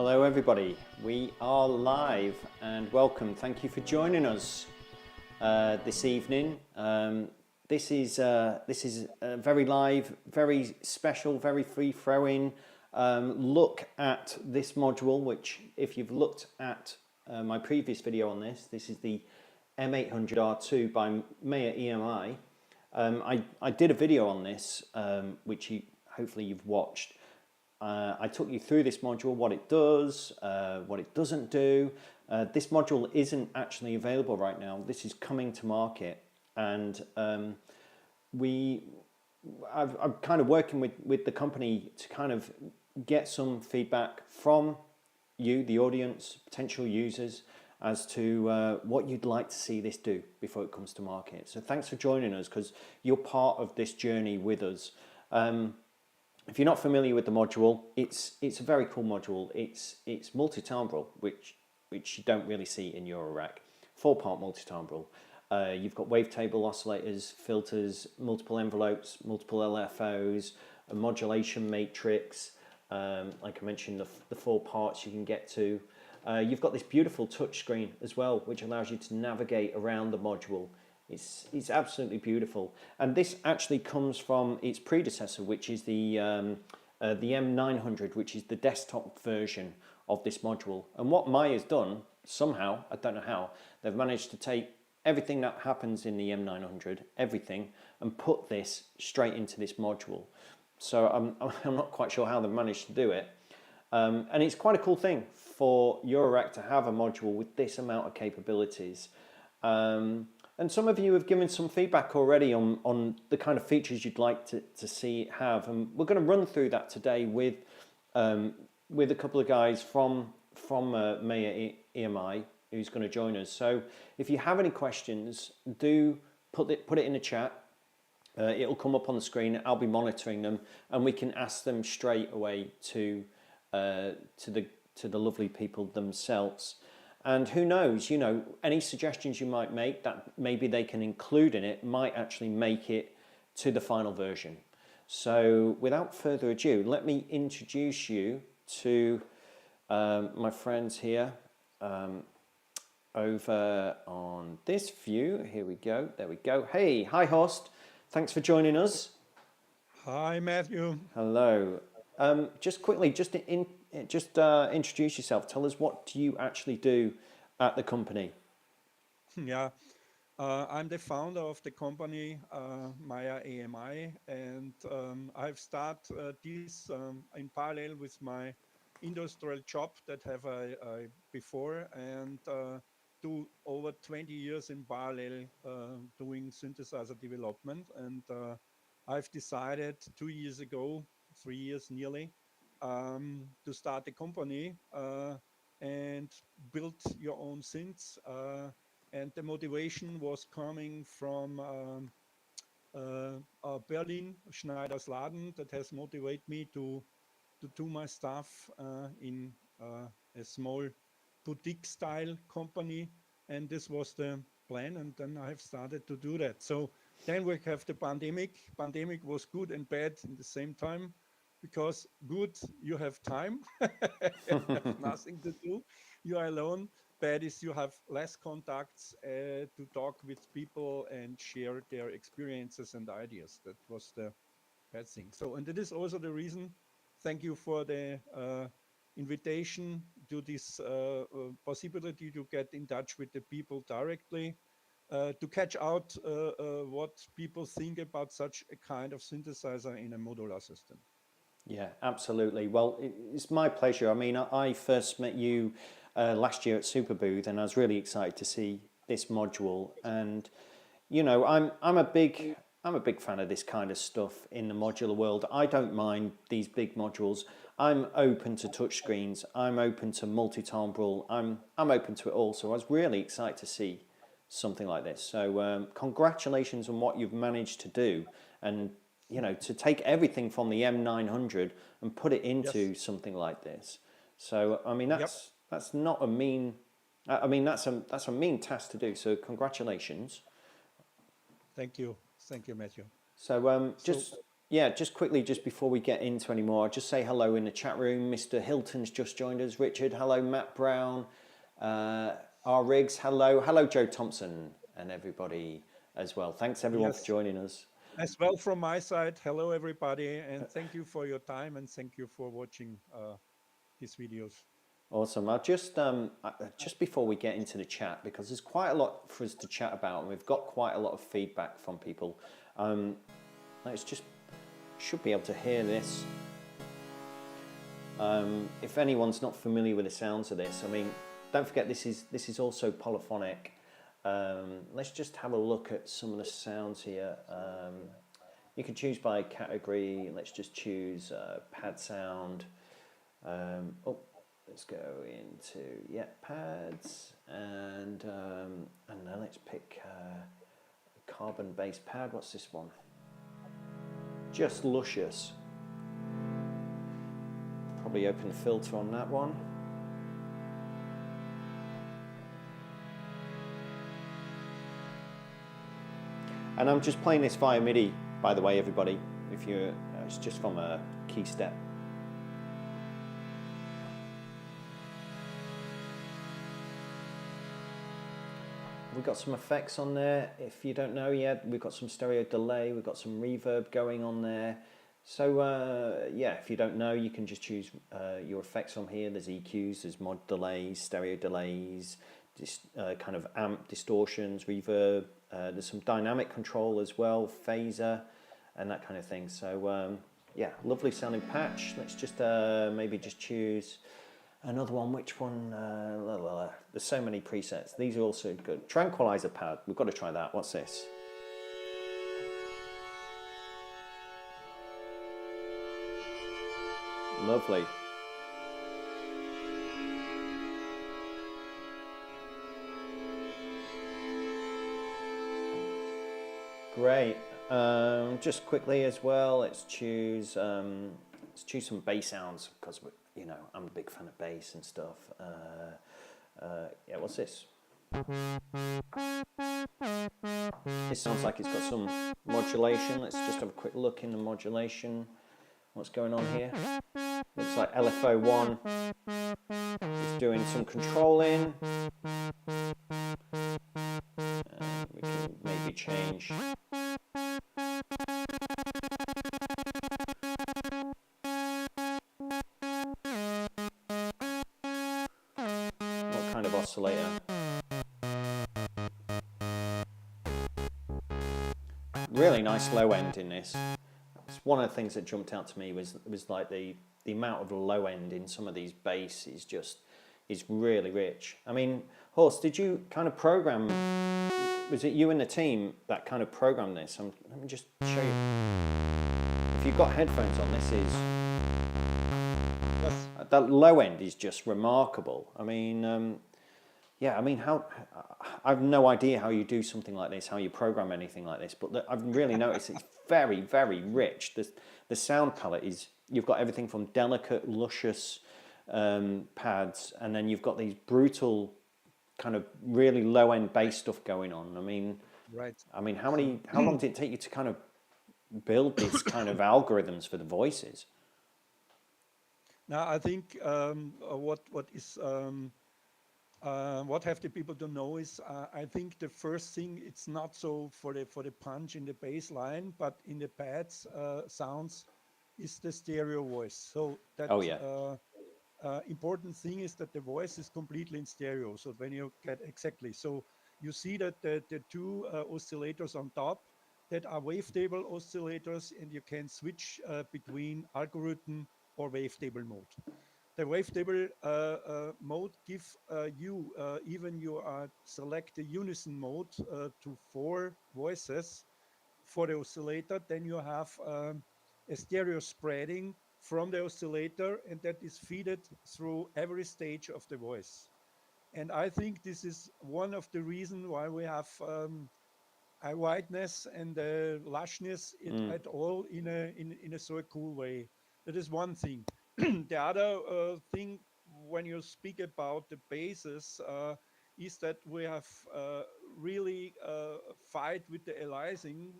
Hello everybody, we are live and welcome. Thank you for joining us this evening. This is a very live, very special, very free-flowing look at this module, which if you've looked at my previous video on this is the M800 R2 by EMI. I did a video on this, which hopefully you've watched. I took you through this module, what it does, what it doesn't do. This module isn't actually available right now. This is coming to market, and I'm kind of working with the company to kind of get some feedback from you, the audience, potential users, as to what you'd like to see this do before it comes to market. So thanks for joining us, because you're part of this journey with us. If you're not familiar with the module, it's a very cool module. It's multi-timbral, which you don't really see in Eurorack. 4-part multi-timbral. You've got wavetable oscillators, filters, multiple envelopes, multiple LFOs, a modulation matrix. Like I mentioned, the 4 parts you can get to. You've got this beautiful touch screen as well, which allows you to navigate around the module. It's absolutely beautiful, and this actually comes from its predecessor, which is the M900, which is the desktop version of this module. And what Mai has done, somehow, I don't know how, they've managed to take everything that happens in the M900, everything, and put this straight into this module. So I'm not quite sure how they've managed to do it. And it's quite a cool thing for Eurorack to have a module with this amount of capabilities. And some of you have given some feedback already on the kind of features you'd like to see it have, and we're going to run through that today with a couple of guys from EMI who's going to join us. So if you have any questions, do put it in the chat. It'll come up on the screen. I'll be monitoring them, and we can ask them straight away to the lovely people themselves. And who knows, you know, any suggestions you might make that maybe they can include in it might actually make it to the final version. So without further ado, let me introduce you to my friends here over on this view. Here we go. There we go. Hey, hi Horst. Thanks for joining us. Hi, Matthew. Hello. Just quickly, introduce yourself. Tell us, what do you actually do at the company? Yeah, I'm the founder of the company Maya EMI, and I've started this in parallel with my industrial job that have I before, and do over 20 years in parallel doing synthesizer development. And I've decided 2 years ago, 3 years nearly, to start a company and build your own synths. And the motivation was coming from Berlin, Schneider's Laden, that has motivated me to do my stuff in a small boutique style company. And this was the plan. And then I have started to do that. So then we have the pandemic. Pandemic was good and bad in the same time. Because good, you have time, you have nothing to do, you are alone. Bad is you have less contacts to talk with people and share their experiences and ideas. That was the bad thing. So, and it is also the reason, thank you for the invitation to this possibility to get in touch with the people directly, to catch out what people think about such a kind of synthesizer in a modular system. Yeah, absolutely. Well, it's my pleasure. I mean, I first met you last year at Superbooth, and I was really excited to see this module. And you know, I'm a big fan of this kind of stuff in the modular world. I don't mind these big modules. I'm open to touchscreens. I'm open to multi-timbral. I'm open to it all. So I was really excited to see something like this. So congratulations on what you've managed to do, and you know, to take everything from the M900 and put it into something like this. So I mean, that's not a mean. I mean, that's a mean task to do. So congratulations. Thank you, Matthew. So Yeah, just quickly, just before we get into any more, I'll just say hello in the chat room. Mr. Hilton's just joined us. Richard, hello. Matt Brown, R. Riggs, hello. Hello, Joe Thompson, and everybody as well. Thanks, everyone, for Yes, joining us. as well from my side. Hello, everybody, and thank you for your time and thank you for watching these videos. Awesome. I'll just before we get into the chat, because there's quite a lot for us to chat about, and we've got quite a lot of feedback from people. Let's just should be able to hear this. If anyone's not familiar with the sounds of this, I mean, don't forget this is also polyphonic. Let's just have a look at some of the sounds here. You can choose by category. Let's just choose pad sound. Let's go into pads, and then let's pick a carbon-based pad. What's this one? Just luscious. Probably open the filter on that one. And I'm just playing this via MIDI, by the way, everybody. If you're, it's just from a key step. We've got some effects on there. If you don't know yet, we've got some stereo delay, we've got some reverb going on there. So yeah, if you don't know, you can just choose your effects from here. There's EQs, there's mod delays, stereo delays, kind of amp distortions, reverb. There's some dynamic control as well, phaser, and that kind of thing. So yeah, lovely sounding patch. Let's just maybe just choose another one. Which one? There's so many presets. These are also good. Tranquilizer pad. We've got to try that. What's this? Lovely. Great. Just quickly as well, let's choose some bass sounds, because you know I'm a big fan of bass and stuff. Yeah, what's this? This sounds like it's got some modulation. Let's just have a quick look in the modulation. What's going on here? Looks like LFO1 is doing some controlling. We can maybe change. What kind of oscillator? Really nice low end in this. It's one of the things that jumped out to me was like the amount of low end in some of these bass is really rich. I mean, Horst, did you kind of program? Was it you and the team that kind of programmed this? Let me just show you. If you've got headphones on, this is that low end is just remarkable. I mean, yeah, I mean, I have no idea how you do something like this, how you program anything like this, but I've really noticed it's very, very rich. The sound palette is, you've got everything from delicate, luscious pads, and then you've got these brutal, kind of really low end bass stuff going on. I mean, right. I mean, how long did it take you to kind of build these kind of algorithms for the voices? Now, I think what have the people to know is I think the first thing, it's not so for the punch in the bass line, but in the pads sounds is the stereo voice. So that important thing is that the voice is completely in stereo. So when you get exactly, so you see that the two oscillators on top that are wavetable oscillators, and you can switch between algorithm or wavetable mode. The wavetable mode give you, even you select the unison mode to 4 voices for the oscillator, then you have a stereo spreading from the oscillator, and that is fed through every stage of the voice. And I think this is one of the reasons why we have a wideness and lushness at all in a so cool way. That is one thing. The other thing, when you speak about the basses, is that we have really fight with the aliasing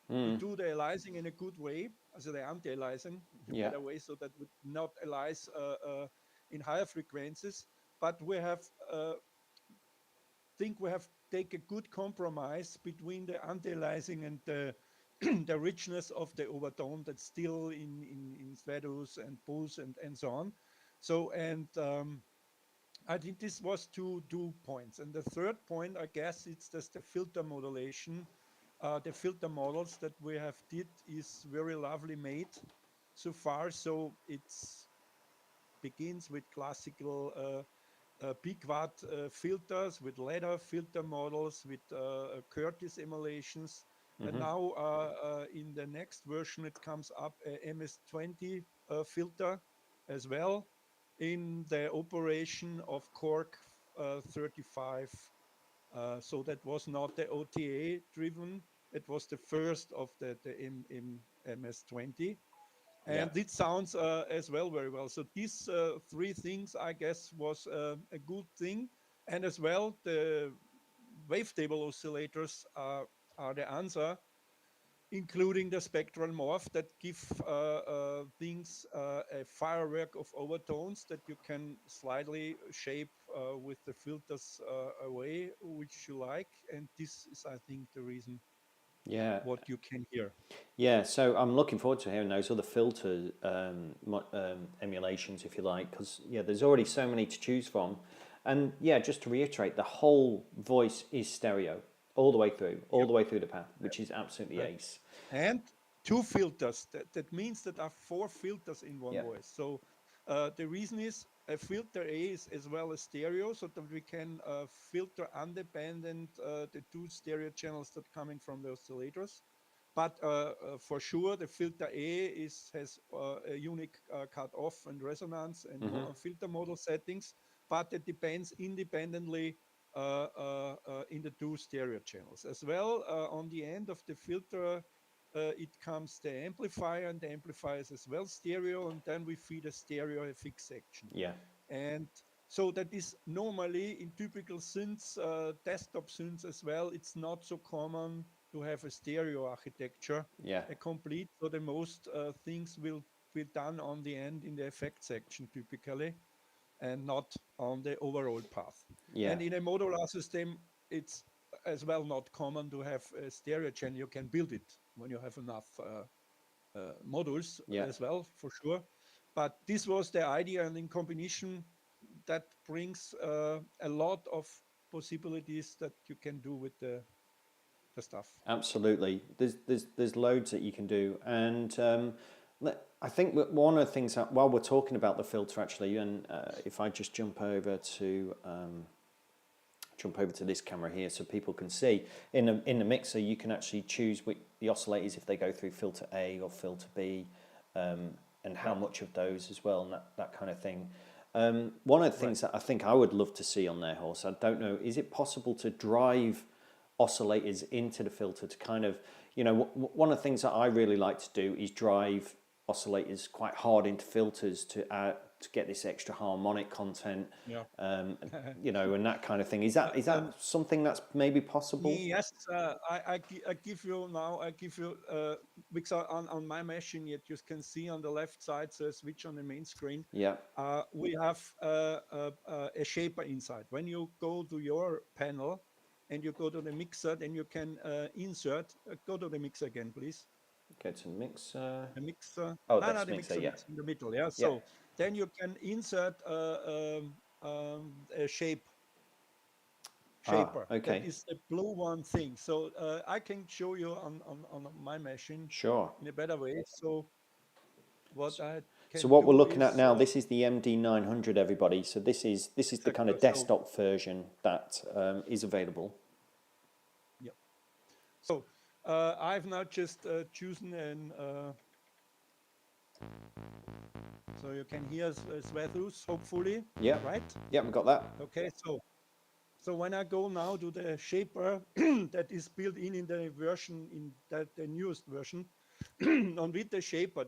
to Mm. do the aliasing in a good way, also the anti-aliasing in a Yeah. better way, so that would not alias in higher frequencies. But we have think we have take a good compromise between the anti-aliasing and the the richness of the overtone that's still in stratus and pulse and so on. So and I think this was two points. And the third point, I guess, it's just the filter modulation. The filter models that we have did is very lovely made so far. So it's begins with classical big watt filters, with ladder filter models, with Curtis emulations. And Mm-hmm. now in the next version, it comes up a MS-20 filter as well in the operation of Cork 35. So that was not the OTA driven. It was the first of the MS-20. Yeah. And it sounds as well very well. So these three things, I guess, was a good thing. And as well, the wavetable oscillators are the answer, including the spectral morph that give things a firework of overtones that you can slightly shape with the filters away, which you like. And this is, I think, the reason Yeah. what you can hear. Yeah, so I'm looking forward to hearing those other filter emulations, if you like, because yeah, there's already so many to choose from, and yeah, just to reiterate, the whole voice is stereo all the way through, all Yep. the way through the path, which is absolutely Right. ace. And two filters. That means that there are four filters in one Yeah, voice. So the reason is a filter A is as well as stereo, so that we can filter independent the two stereo channels that coming from the oscillators. But for sure, the filter A has a unique cut off and resonance and mm-hmm. filter model settings, but it depends independently in the two stereo channels. As well, on the end of the filter, it comes the amplifier, and the amplifier is as well stereo, and then we feed a stereo FX section. Yeah, And so that is normally in typical synths, desktop synths as well, it's not so common to have a stereo architecture, yeah, a complete. So the most things will be done on the end in the effect section typically, and not on the overall path. yeah, And in a modular system, it's as well not common to have a stereo channel. You can build it when you have enough modules yeah. as well, for sure. But this was the idea, and in combination, that brings a lot of possibilities that you can do with the stuff. Absolutely. There's loads that you can do, and I think that one of the things that while we're talking about the filter, actually, and if I just jump over to this camera here so people can see in the mixer, you can actually choose the oscillators if they go through filter A or filter B, and how Right, much of those as well, and that kind of thing. One of the right. things that I think I would love to see on there, Horst, I don't know, is it possible to drive oscillators into the filter to kind of, one of the things that I really like to do is drive oscillators quite hard into filters to get this extra harmonic content, Yeah. and that kind of thing. Is that Um, something that's maybe possible? Yes, I give you now. I give you because on my machine, yet you can see on the left side, so switch on the main screen. Yeah. We have a shaper inside. When you go to your panel and you go to the mixer, then you can insert. Go to the mixer again, please. Go to the mixer. The mixer. Oh, No, no, that's the mixer. mixer Yeah. that's in the middle. Yeah. Yeah. So then you can insert a Ah. shaper. That Okay. is the blue one thing. So I can show you on my machine Sure. in a better way. So what I So can what we're do looking at is now, this is the MD900, everybody. So this is the kind exactly. of So desktop version that is available. yeah. So I've now just chosen an. So you can hear Svethus, hopefully, Yeah. right? Yeah, we've got that. Okay. So when I go now to the shaper that is built in the version in the newest version, on with the shaper,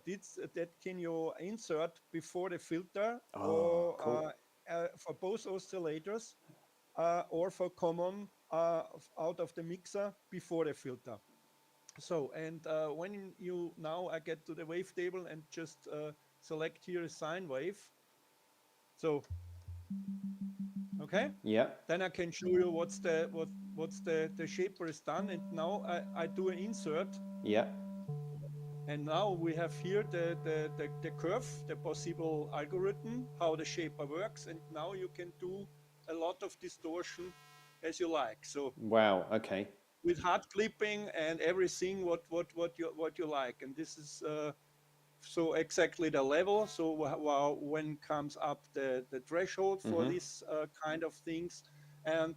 that can you insert before the filter Oh, or cool. for both oscillators or for common out of the mixer before the filter. So, and when you now I get to the wavetable and just select here a sine wave. So, okay, Yeah. then I can show you what's the shaper is done. And now I do an insert. Yeah. And now we have here the curve, the possible algorithm, how the shaper works. And now you can do a lot of distortion as you like. So Wow. Okay. with hard clipping and everything, what you like. And this is so exactly the level. So when comes up the threshold for this kind of things. And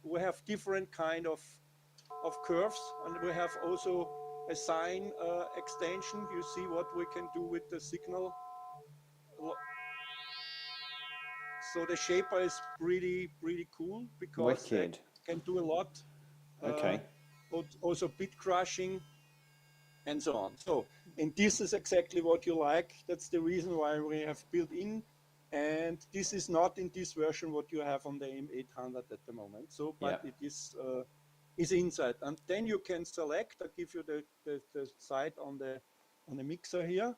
we have different kind of curves, and we have also a sine extension. You see what we can do with the signal. So the shaper is pretty cool because it Wicked. can do a lot. Uh, Okay. Also bit crushing and so on. So, and this is exactly what you like. That's the reason why we have built in. And this is not in this version what you have on the M800 at the moment. So, Yeah. but it is inside. And then you can select. I give you the site on the mixer here.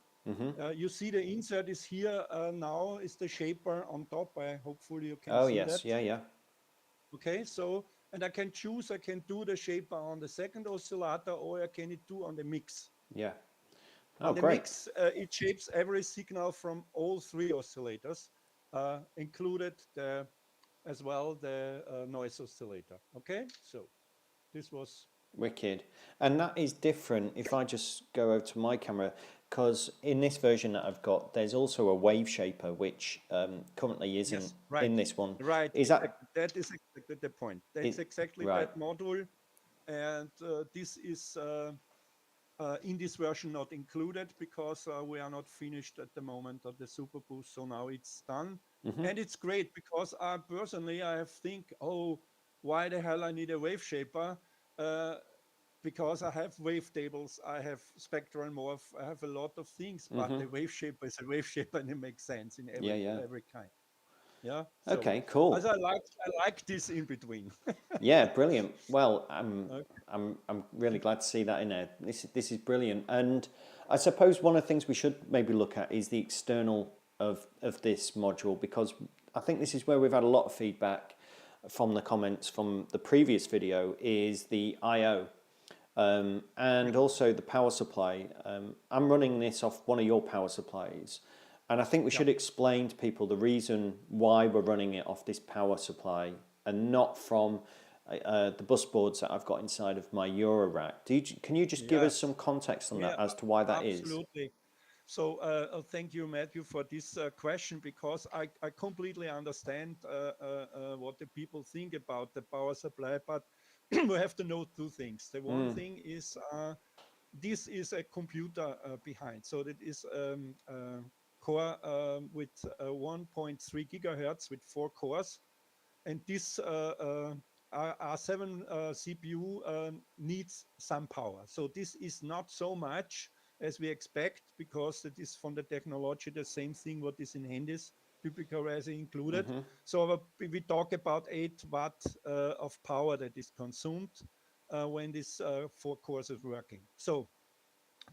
You see the insert is here now. Is the shaper on top? Hopefully you can Oh see that. yes. Yeah. Yeah. Okay, so and I can choose. I can do the shaper on the second oscillator, or I can do on the mix. Yeah. Oh, On the great. mix, it shapes every signal from all three oscillators, included as well the noise oscillator. Okay, so this was Wicked. And that is different if I just go over to my camera, because in this version that I've got, there's also a wave shaper, which currently isn't yes, right, in this one. right. Is that Exactly. That is exactly the point. That's it? exactly Right. that module, and this is. In this version not included because we are not finished at the moment of the super boost, so now it's done. And it's great because I personally I have think, oh, why the hell I need a wave shaper, uh, because I have wave tables, I have spectral morph, I have a lot of things, but the wave shaper is a wave shaper and it makes sense in Yeah, yeah. every kind. Yeah, so Okay, as cool. I like this in between. Yeah, brilliant. Well, Okay. I'm really glad to see that in there. This is brilliant. And I suppose one of the things we should maybe look at is the external of this module, because I think this is where we've had a lot of feedback from the comments from the previous video, is the I/O. And also the power supply. I'm running this off one of your power supplies, and I think we Yeah. should explain to people the reason why we're running it off this power supply and not from the bus boards that I've got inside of my Eurorack. Can you just give us Yes. some context on that Yeah, as to why that is? absolutely. So thank you, Matthew, for this question because I completely understand what the people think about the power supply, but we have to know two things. The one thing is this is a computer behind, so that is core with 1.3 gigahertz with 4 cores, and this R7 CPU needs some power. So this is not so much as we expect because it is from the technology the same thing what is in handys, typical as included. So we talk about 8 watt of power that is consumed when this 4 cores is working. So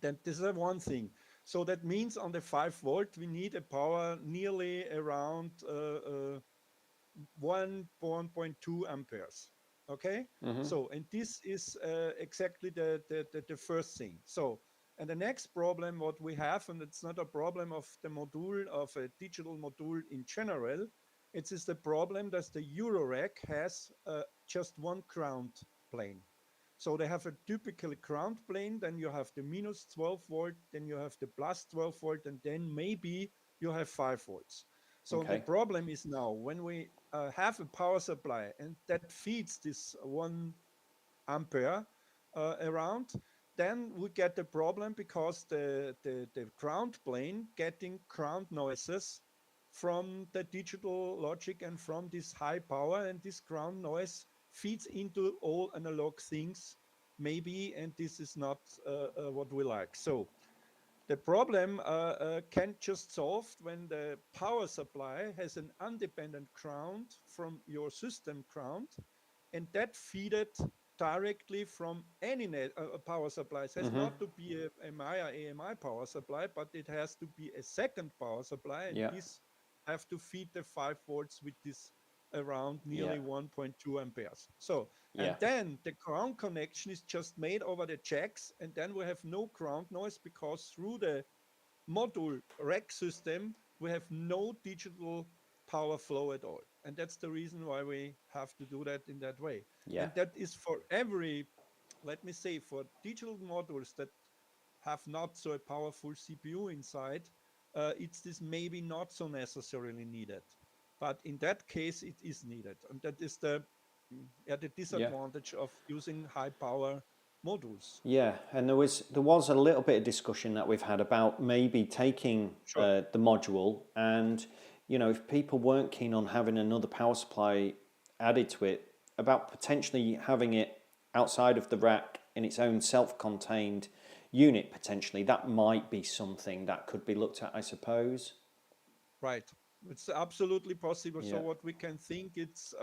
then this is one thing. So that means on the 5 volt we need a power nearly around 1.2 amperes. Okay, so and this is exactly the first thing. So and the next problem what we have, and it's not a problem of the module of a digital module in general, it is the problem that the Eurorack has just one ground plane. So they have a typical ground plane, then you have the minus 12 volt, then you have the plus 12 volt, and then maybe you have 5 volts. So the Okay. problem is now when we have a power supply and that feeds this 1 ampere around, then we get the problem because the ground plane getting ground noises from the digital logic and from this high power, and this ground noise feeds into all analog things maybe, and this is not what we like. So the problem can just solved when the power supply has an independent ground from your system ground, and that feed it directly from any power supply. It has not to be a MI or AMI power supply, but it has to be a second power supply, and Yeah. this have to feed the 5 volts with this around Yeah. nearly 1.2 amperes. So, and Yeah. then the ground connection is just made over the jacks, and then we have no ground noise because through the module rack system, we have no digital power flow at all. And that's the reason why we have to do that in that way. Yeah. And that is for every, let me say, for digital modules that have not so a powerful CPU inside, it's this maybe not so necessarily needed. But in that case, it is needed. And that is the Yeah. disadvantage of using high power modules. Yeah, and there was a little bit of discussion that we've had about maybe taking Sure. the module, and if people weren't keen on having another power supply added to it, about potentially having it outside of the rack in its own self-contained unit. Potentially that might be something that could be looked at, I suppose. Right. It's absolutely possible. So Yeah. what we can think, it's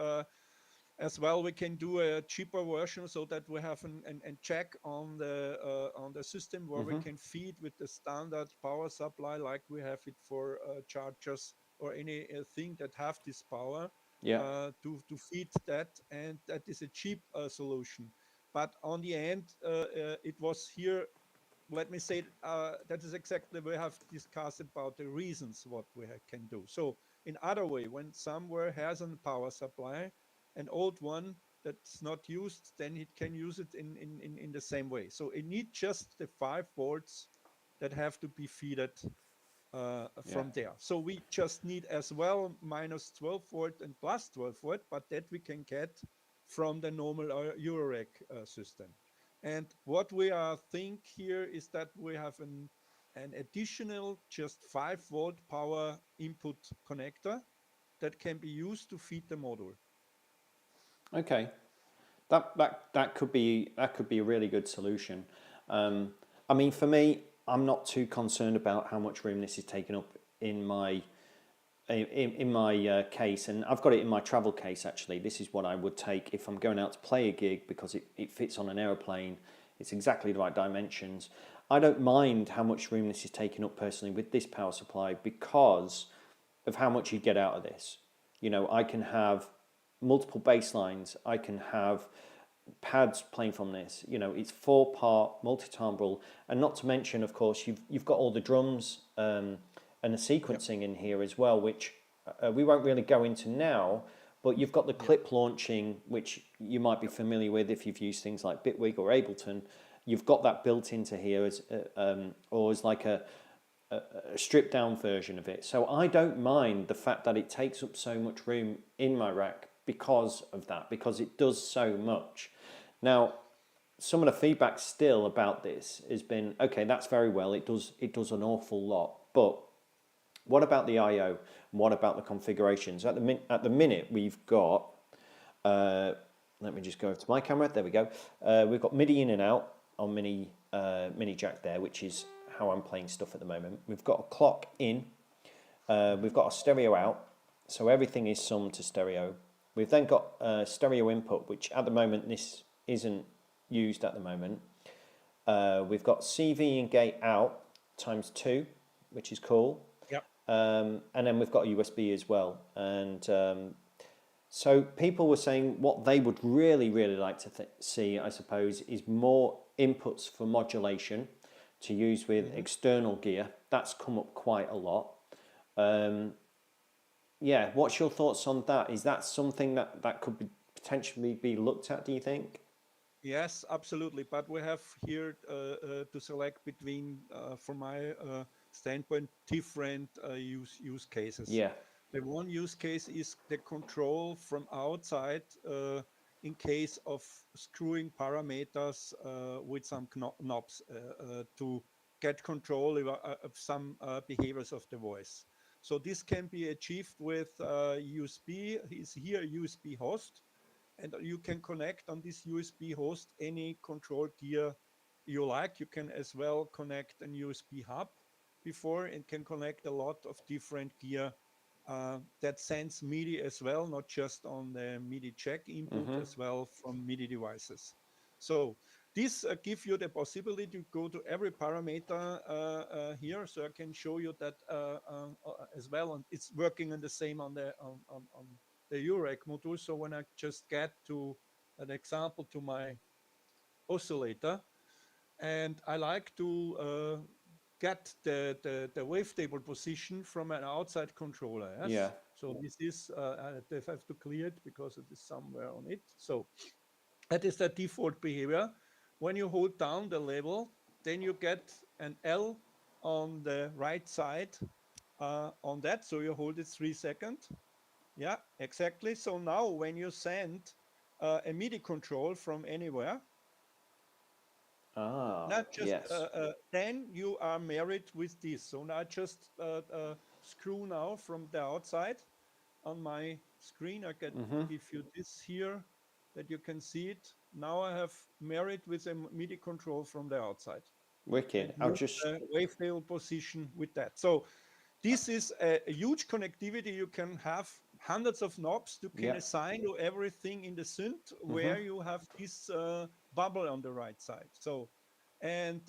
as well we can do a cheaper version so that we have an check on the system where we can feed with the standard power supply like we have it for chargers or any thing that have this power Yeah. to feed that, and that is a cheap solution. But on the end, it was here, let me say, that is exactly we have discussed about the reasons what we can do. So in other way, when somewhere has a power supply, an old one that's not used, then it can use it in the same way. So it needs just the 5 volts that have to be fed Yeah. from there. So we just need as well minus 12 volt and plus 12 volt, but that we can get from the normal Eurorack system. And what we are think here is that we have an additional just 5 volt power input connector that can be used to feed the module. Okay. That could be a really good solution. I mean, for me, I'm not too concerned about how much room this is taking up in my case, and I've got it in my travel case actually. This is what I would take if I'm going out to play a gig because it fits on an aeroplane. It's exactly the right dimensions. I don't mind how much room this is taking up personally with this power supply because of how much you get out of this. I can have multiple bass lines. I can have pads playing from this. It's 4-part multi-timbral, and not to mention, of course, you've got all the drums and the sequencing in here as well, which we won't really go into now. But you've got the clip launching, which you might be familiar with if you've used things like Bitwig or Ableton. You've got that built into here as like a stripped down version of it. So I don't mind the fact that it takes up so much room in my rack because of that, because it does so much. Now, some of the feedback still about this has been, okay, that's very well, it does an awful lot, but what about the I/O? What about the configurations? At the minute, we've got, let me just go over to my camera, there we go. We've got MIDI in and out on mini jack there, which is how I'm playing stuff at the moment. We've got a clock in, we've got a stereo out, so everything is summed to stereo. We've then got stereo input, which at the moment this isn't used at the moment. We've got CV and gate out ×2, which is cool. Yep. And then we've got a USB as well. And so people were saying what they would really, really like to see, I suppose, is more inputs for modulation to use with external gear. That's come up quite a lot. Yeah, what's your thoughts on that? Is that something that could potentially be looked at, do you think? Yes, absolutely. But we have here to select between, from my standpoint, different use cases. Yeah. The one use case is the control from outside in case of screwing parameters with some knobs to get control of some behaviors of the voice. So this can be achieved with USB. Is here a USB host, and you can connect on this USB host any control gear you like. You can as well connect an USB hub before and can connect a lot of different gear that sends MIDI as well, not just on the MIDI jack input, as well from MIDI devices. So this gives you the possibility to go to every parameter here. So I can show you that as well, and it's working on the same on the UREC module. So when I just get to an example to my oscillator, and I like to get the wavetable position from an outside controller. Yes. Yeah. So this is I have to clear it because it is somewhere on it. So that is the default behavior. When you hold down the level, then you get an L on the right side on that. So you hold it 3 seconds. Yeah, exactly. So now when you send a MIDI control from anywhere, not just Yes. then you are married with this. So now I just screw now from the outside on my screen. I can give you this here that you can see it. Now I have married with a MIDI control from the outside and Wicked. I'll move just. the wavetable position with that. So this is a huge connectivity. You can have hundreds of knobs. You can Yeah. assign to everything in the synth where you have this bubble on the right side. So, and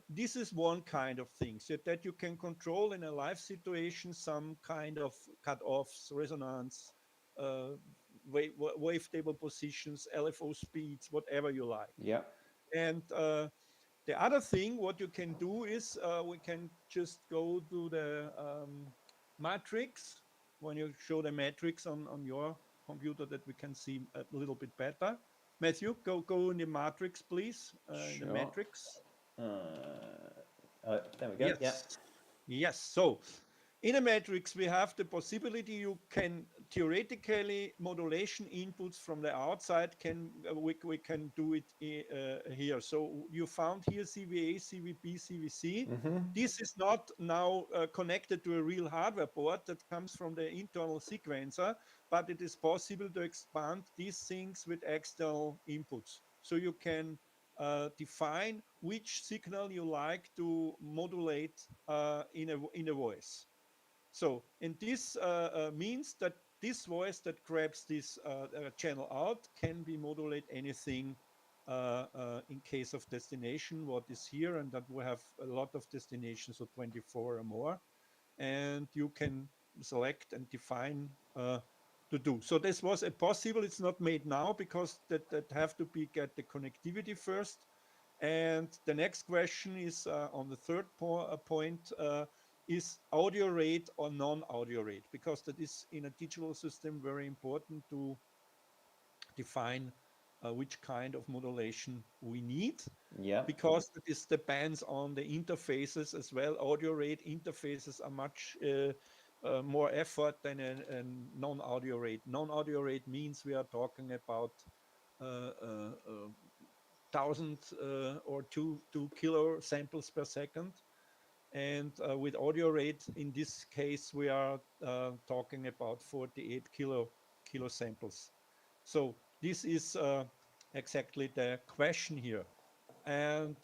this is one kind of thing, so that you can control in a live situation some kind of cut-offs, resonance, wavetable positions, LFO speeds, whatever you like. Yeah. And the other thing, what you can do is we can just go to the matrix. When you show the matrix on your computer, that we can see a little bit better. Matthew, go in the matrix, please. In the Sure. matrix. There we go. Yeah. Yes. Yes. So in a matrix, we have the possibility you can theoretically modulation inputs from the outside we can do it here. So you found here CVA, CVB, CVC. This is not now connected to a real hardware board that comes from the internal sequencer, but it is possible to expand these things with external inputs. So you can define which signal you like to modulate in a voice. So, and this means that this voice that grabs this channel out can be modulate anything in case of destination, what is here, and that we have a lot of destinations, so 24 or more, and you can select and define to do. So this was a possible. It's not made now because that have to be get the connectivity first. And the next question is on the third point is audio rate or non-audio rate, because that is in a digital system very important to define which kind of modulation we need, Yeah. because this depends on the interfaces as well. Audio rate interfaces are much more effort than a non-audio rate. Non-audio rate means we are talking about uh, uh, uh, 1,000 or 2 kilo samples per second. And with audio rate, in this case, we are talking about 48 kilo samples. So this is exactly the question here. And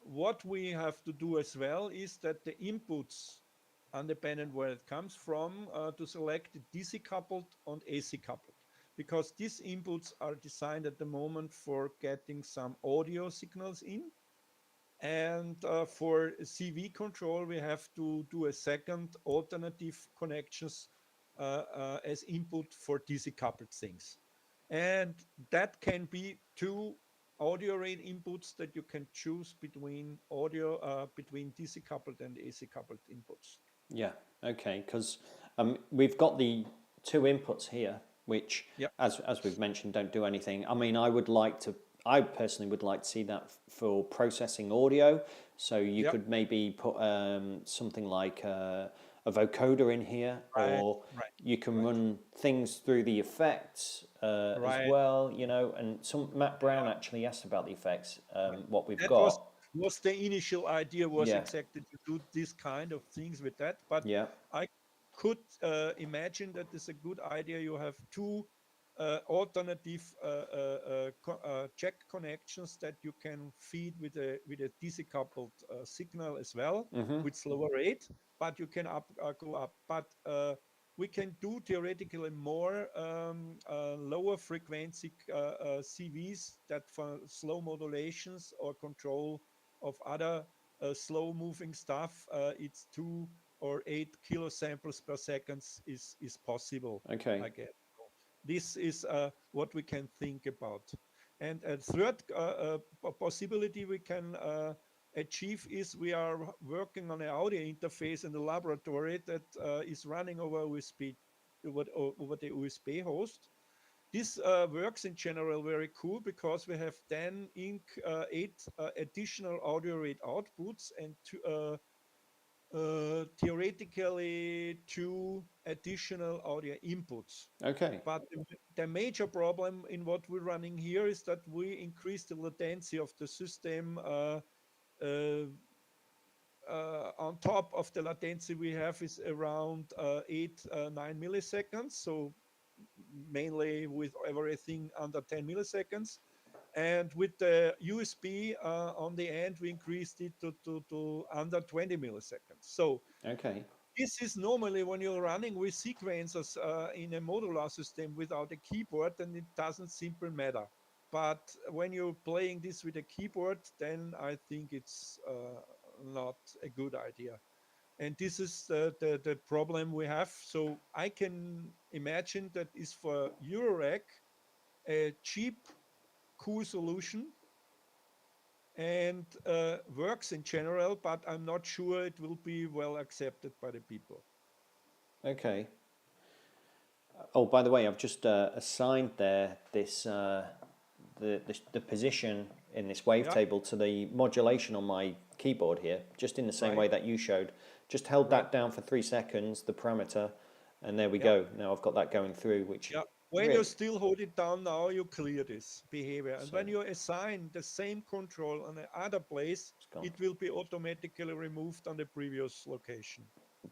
what we have to do as well is that the inputs, independent where it comes from, to select the DC coupled and AC coupled, because these inputs are designed at the moment for getting some audio signals in. And for CV control, we have to do a second alternative connections as input for DC coupled things. And that can be two audio rate inputs that you can choose between between DC coupled and AC coupled inputs. Yeah. Okay. Because we've got the two inputs here, which, Yeah. as we've mentioned, don't do anything. I mean, I personally would like to see that for processing audio. So you Yeah. could maybe put something like a vocoder in here, Right. or Right. you can Right. run things through the effects as Right. well. You know, and Matt Brown actually asked about the effects. Right. What we've That got. was the initial idea, was Yeah. exactly to do this kind of things with that. But Yeah. I could imagine that it's a good idea. You have two alternative check connections that you can feed with a DC coupled signal as well, with slower rate. But you can go up. But we can do theoretically more lower frequency CVs that for slow modulations or control of other slow moving stuff, it's 2 or 8 kilosamples per second is possible, Okay. I guess. So this is what we can think about. And a third possibility we can achieve is we are working on an audio interface in the laboratory that is running over USB, over the USB host. This works in general very cool because we have 8 additional audio rate outputs and theoretically 2 additional audio inputs. Okay. But the major problem in what we're running here is that we increase the latency of the system uh, on top of the latency we have is around 9 milliseconds. So mainly with everything under 10 milliseconds. And with the USB on the end, we increased it to under 20 milliseconds. So Okay. this is normally when you're running with sequencers in a modular system without a keyboard, then it doesn't simply matter. But when you're playing this with a keyboard, then I think it's not a good idea. And this is the problem we have. So I can imagine that is for Eurorack a cheap, cool solution and works in general, but I'm not sure it will be well accepted by the people. Okay. Oh, by the way, I've just assigned there this the position in this Yeah, wavetable to the modulation on my keyboard here, just in the same way right, that you showed. Just held right. that down for 3 seconds, the parameter, and there we Yeah, go. Now I've got that going through, which yeah. When you really still hold it down now, you clear this behavior. And so when you assign the same control on the other place, it's gone. it will be automatically removed on the previous location.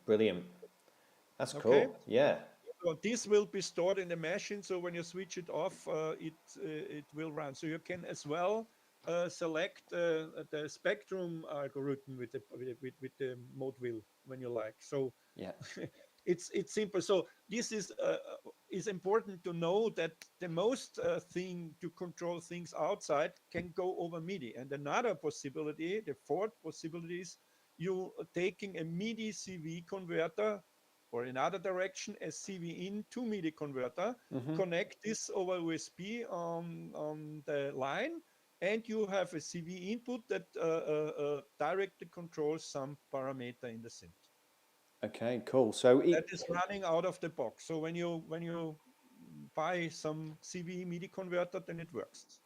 Brilliant. That's Okay? cool. Yeah. So this will be stored in the machine. So when you switch it off, it will run. So you can as well select the spectrum algorithm with the mode wheel when you like. So Yeah. it's simple. So this is important to know that the most thing to control things outside can go over MIDI. And another possibility, the fourth possibility is you taking a MIDI CV converter or in other direction a CV in to MIDI converter, Mm-hmm. connect this over USB on the line, and you have a CV input that directly controls some parameter in the synth. Okay, cool. So That is running out of the box. So when you buy some CV MIDI converter, then it works.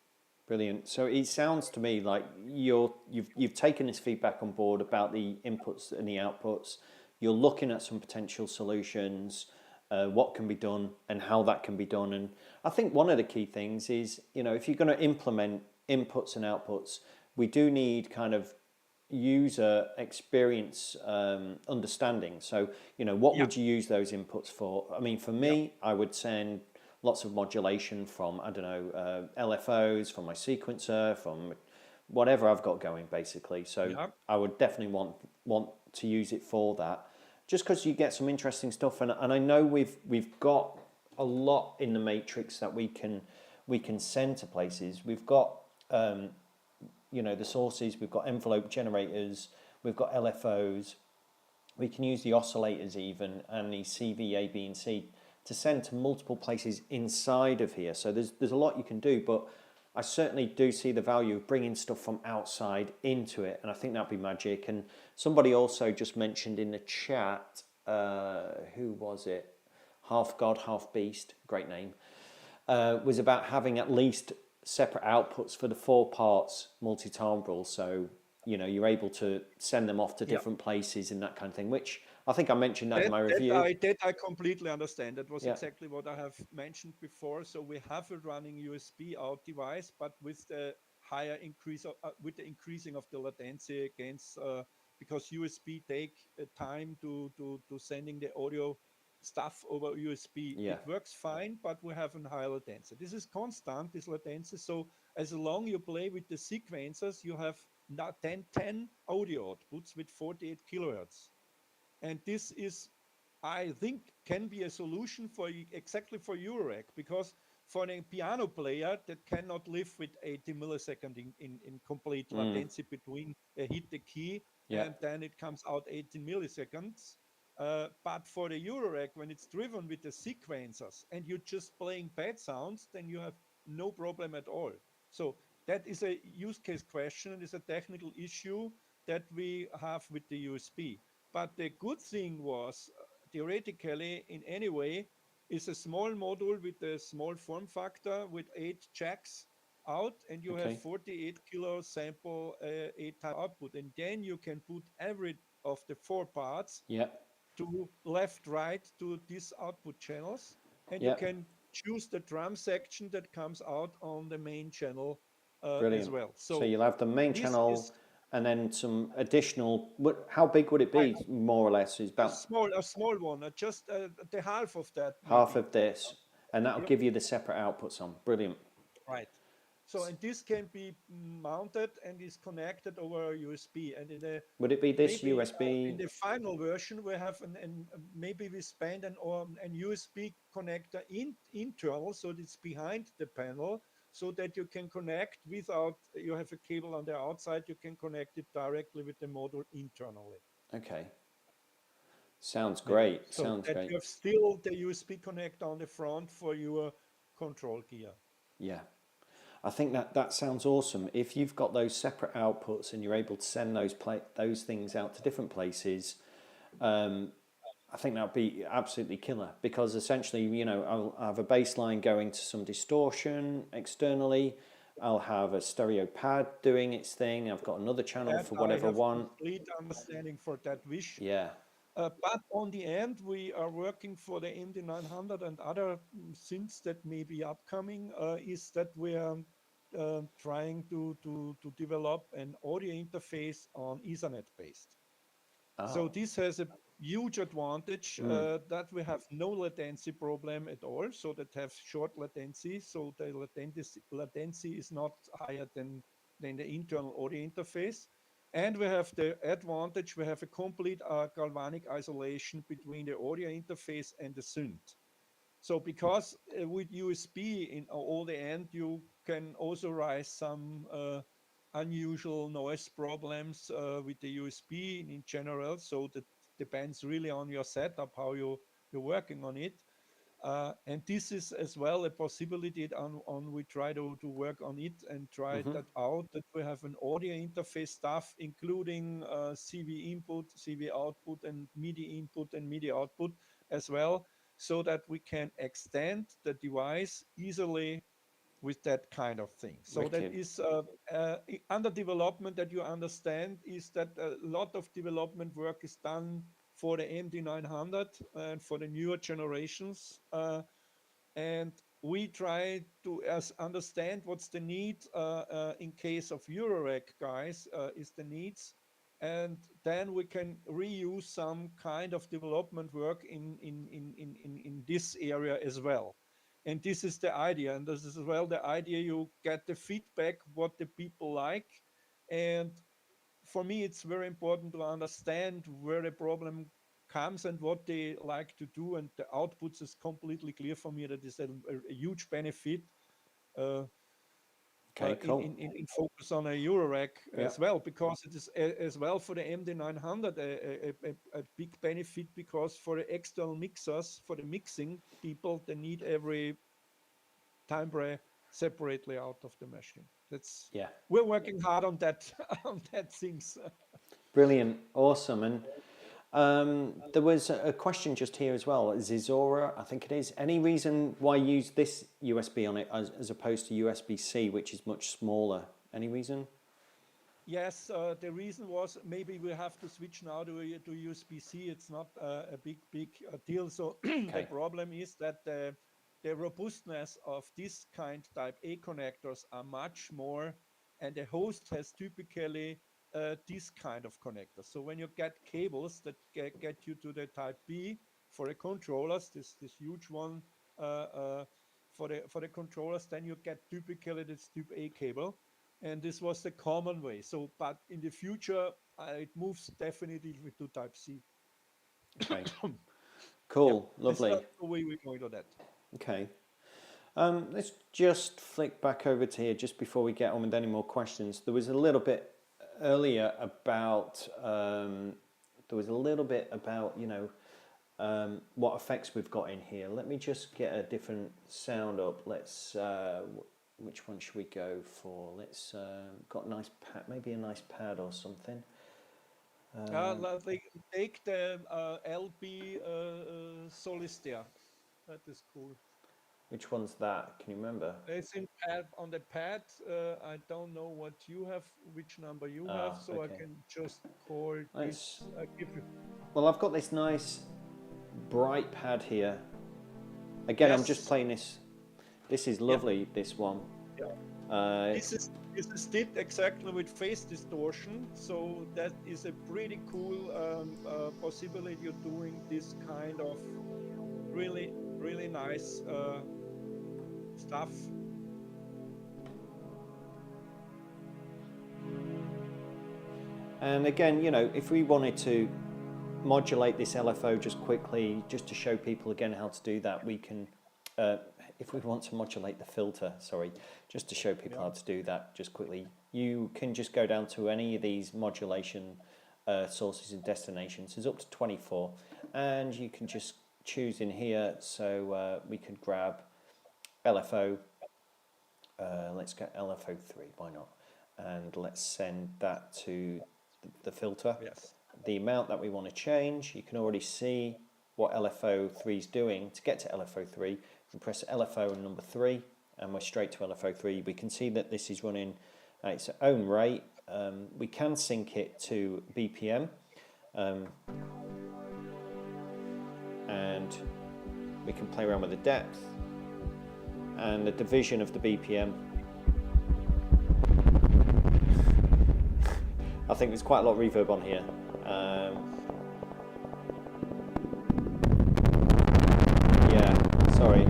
brilliant. So it sounds to me like you've taken this feedback on board about the inputs and the outputs. You're looking at some potential solutions, what can be done, and how that can be done. And I think one of the key things is, if you're going to implement inputs and outputs, we do need kind of user experience understanding. So, what Yeah, would you use those inputs for? I mean, for yeah, me, I would send lots of modulation from, I don't know, LFOs, from my sequencer, from whatever I've got going, basically. So yeah. I would definitely want to use it for that, just because you get some interesting stuff. And I know we've got a lot in the matrix that we can send to places. We've got the sources, we've got envelope generators, we've got LFOs, we can use the oscillators even, and the CV, A, B, and C to send to multiple places inside of here. So there's a lot you can do, but I certainly do see the value of bringing stuff from outside into it, and I think that'd be magic. And somebody also just mentioned in the chat, who was it? Half God, Half Beast, great name, was about having at least separate outputs for the 4 parts multi-timbral. So, you're able to send them off to Yeah. different places and that kind of thing, which I think I mentioned that in That my that review. I that I completely understand. That was Yeah, exactly what I have mentioned before. So we have a running USB out device, but with the higher increase with the increasing of the latency against because USB take time to sending the audio stuff over USB. yeah, It works fine, but we have a high latency. This is constant, this latency. So as long you play with the sequencers, you have not 10 audio outputs with 48 kilohertz, and this is I think can be a solution for exactly for Eurorack, because for a piano player that cannot live with 80 milliseconds in complete latency between hit the key Yeah. and then it comes out 18 milliseconds. But for the Eurorack, when it's driven with the sequencers and you're just playing bad sounds, then you have no problem at all. So that is a use case question and is a technical issue that we have with the USB. But the good thing was, theoretically, in any way, is a small module with a small form factor with 8 jacks out, and you have Okay. 48 kilo sample 8 type output, and then you can put every of the 4 parts Yeah. to left, right to these output channels, and you Yeah. can choose the drum section that comes out on the main channel as Brilliant. well. So So you'll have the main this channel is and then some additional. How big would it right, be? More or less, is about a small one, just the half of that half maybe. of this, and that'll Yeah, give you the separate outputs on. Brilliant. right. So and this can be mounted and is connected over USB. And in the Would it be this maybe in USB? the final version we have an maybe we spend an USB connector internal, so it's behind the panel, so that you can connect without you have a cable on the outside. You can connect it directly with the module internally. Okay. Sounds Yeah. great. So Sounds that great. you have still the USB connector on the front for your control gear. Yeah. I think that sounds awesome. If you've got those separate outputs and you're able to send those things out to different places, I think that would be absolutely killer, because essentially, I'll have a bass line going to some distortion externally. I'll have a stereo pad doing its thing. I've got another channel That for I whatever have one. complete understanding for that wish. Yeah. But on the end, we are working for the MD900 and other synths that may be upcoming, is that we are trying to develop an audio interface on Ethernet based. So Oh. this has a huge advantage that we have no latency problem at all. So that have short latency. So the latency is not higher than the internal audio interface. And we have the advantage, we have a complete galvanic isolation between the audio interface and the synth. So because with USB in all the end, you can also raise some unusual noise problems with the USB in general. So that depends really on your setup, how you're working on it. And this is as well a possibility on we try to work on it and try that out, that we have an audio interface stuff, including CV input, CV output, and MIDI input and MIDI output as well, so that we can extend the device easily with that kind of thing. So that Wicked. is under development. That you understand is that a lot of development work is done for the MD900 and for the newer generations. And we try to understand what's the need in case of Eurorack guys is the needs, and then we can reuse some kind of development work in this area as well. And this is the idea, and this is as well the idea, you get the feedback what the people like. And for me it's very important to understand where the problem comes and what they like to do, and the outputs is completely clear for me. That is a huge benefit uh, Okay, cool. in focus on a Eurorack Yeah. as well, because it is as well for the MD900 a big benefit, because for the external mixers, for the mixing people, they need every timbre separately out of the machine. That's Yeah. We're working hard on that on that things. Brilliant. Awesome. And there was a question just here as well. Zizora, I think it is. Any reason why you use this USB on it as opposed to USB-C, which is much smaller? Any reason? Yes, the reason was maybe we have to switch now to USB-C. It's not a big deal. So the Okay. problem is that the robustness of this kind type A connectors are much more, and the host has typically this kind of connector. So when you get cables that get you to the type B for the controllers, this huge one for the controllers, then you get typically this type A cable, and this was the common way. So, but in the future, it moves definitely to Type C. Okay. Cool, This lovely. the way we're going to that. Okay. Let's just flick back over to here just before we get on with any more questions. There was a little bit earlier about what effects we've got in here. Let me just get a different sound up. Let's which one should we go for? Let's got a nice pad, maybe a nice pad or something. Like, take the LB Solitaire. That is cool. Which one's that? Can you remember? It's in pad on the pad. I don't know what you have, which number you have, so I Okay. can just call Let's. this. Give you. Well, I've got this nice bright pad here. Again, I'm just Yes. playing this. This is Yeah. lovely. This one. Yeah. This is did exactly with phase distortion, so that is a pretty cool possibility of doing this kind of really nice stuff. And again, if we wanted to modulate this LFO just quickly, just to show people again how to do that, we can, if we want to modulate the filter, sorry, just to show people how to do that just quickly, you can just go down to any of these modulation sources and destinations. There's up to 24, and you can just choose in here. So we could grab LFO. Let's get LFO3, why not? And let's send that to the filter. Yes. The amount that we want to change, you can already see what LFO3 is doing. To get to LFO3, we press LFO and number 3, and we're straight to LFO3. We can see that this is running at its own rate. We can sync it to BPM, and we can play around with the depth and the division of the BPM. I think there's quite a lot of reverb on here. Yeah, sorry.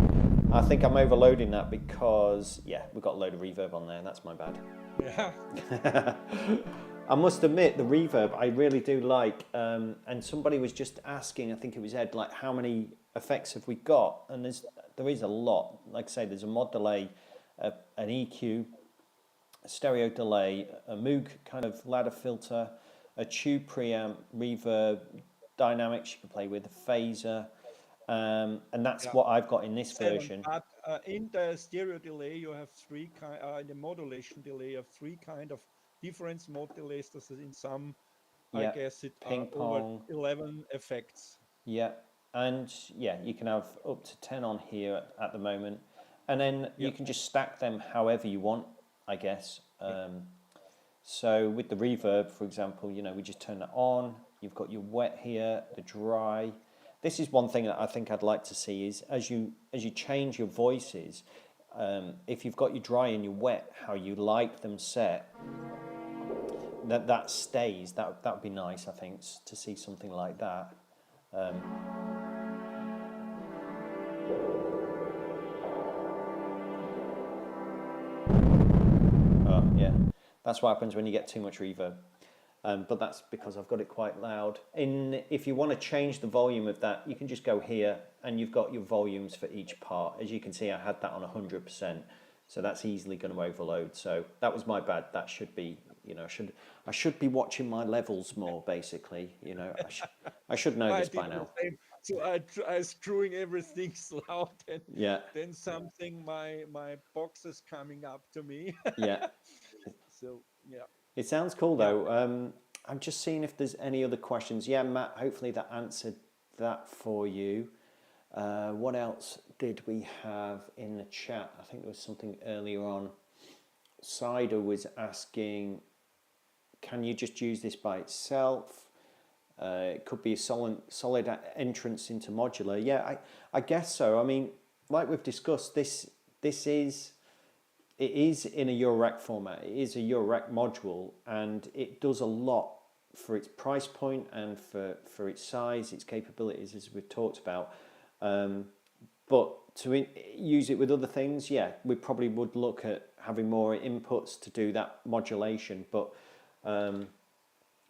I think I'm overloading that because, yeah, we've got a load of reverb on there. That's my bad. Yeah. I must admit, the reverb I really do like. And somebody was just asking, I think it was Ed, like how many effects have we got? And there is a lot. Like I say, there's a mod delay, an EQ, a stereo delay, a Moog kind of ladder filter, a tube preamp, reverb, dynamics you can play with, a phaser, and that's what I've got in this 7, version. but in the stereo delay you have three kind. In the modulation delay you have three kind of different modulators. In some, I Yeah, guess it are ping over pong. 11 effects. Yeah, and yeah, you can have up to 10 on here at the moment, and then you can just stack them however you want, I guess. So with the reverb, for example, we just turn that on. You've got your wet here, the dry. This is one thing that I think I'd like to see is as you change your voices, if you've got your dry and your wet, how you like them set, that stays. That would be nice, I think, to see something like that. Oh yeah, that's what happens when you get too much reverb. But that's because I've got it quite loud. If you want to change the volume of that, you can just go here and you've got your volumes for each part. As you can see, I had that on 100%, so that's easily going to overload. So that was my bad. That should be, I should be watching my levels more, basically. I should know this by now. So I screwing everything loud, and Yeah, then something my box is coming up to me. yeah. So yeah. It sounds cool Yeah. though. I'm just seeing if there's any other questions. Yeah, Matt, hopefully that answered that for you. What else did we have in the chat? I think there was something earlier on. Cider was asking, can you just use this by itself? It could be a solid entrance into modular. Yeah, I guess so. I mean, like we've discussed, it is in a Eurorack format. It is a Eurorack module, and it does a lot for its price point and for its size, its capabilities, as we've talked about. But to use it with other things, yeah, we probably would look at having more inputs to do that modulation. But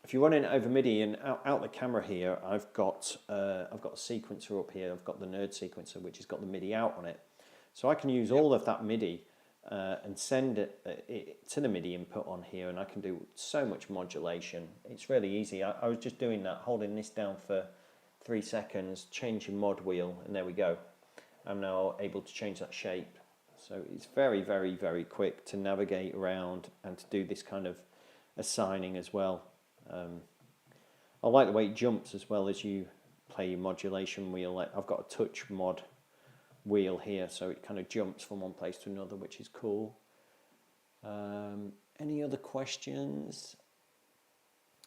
if you're running it over MIDI and out the camera here, I've got a sequencer up here. I've got the Nerd sequencer, which has got the MIDI out on it. So I can use all of that MIDI and send it to the MIDI input on here, and I can do so much modulation. It's really easy. I was just doing that, holding this down for 3 seconds, changing mod wheel, and there we go. I'm now able to change that shape. So it's very, very, very quick to navigate around and to do this kind of assigning as well. I like the way it jumps as well as you play your modulation wheel. I've got a touch mod wheel here, so it kind of jumps from one place to another, which is cool. Any other questions?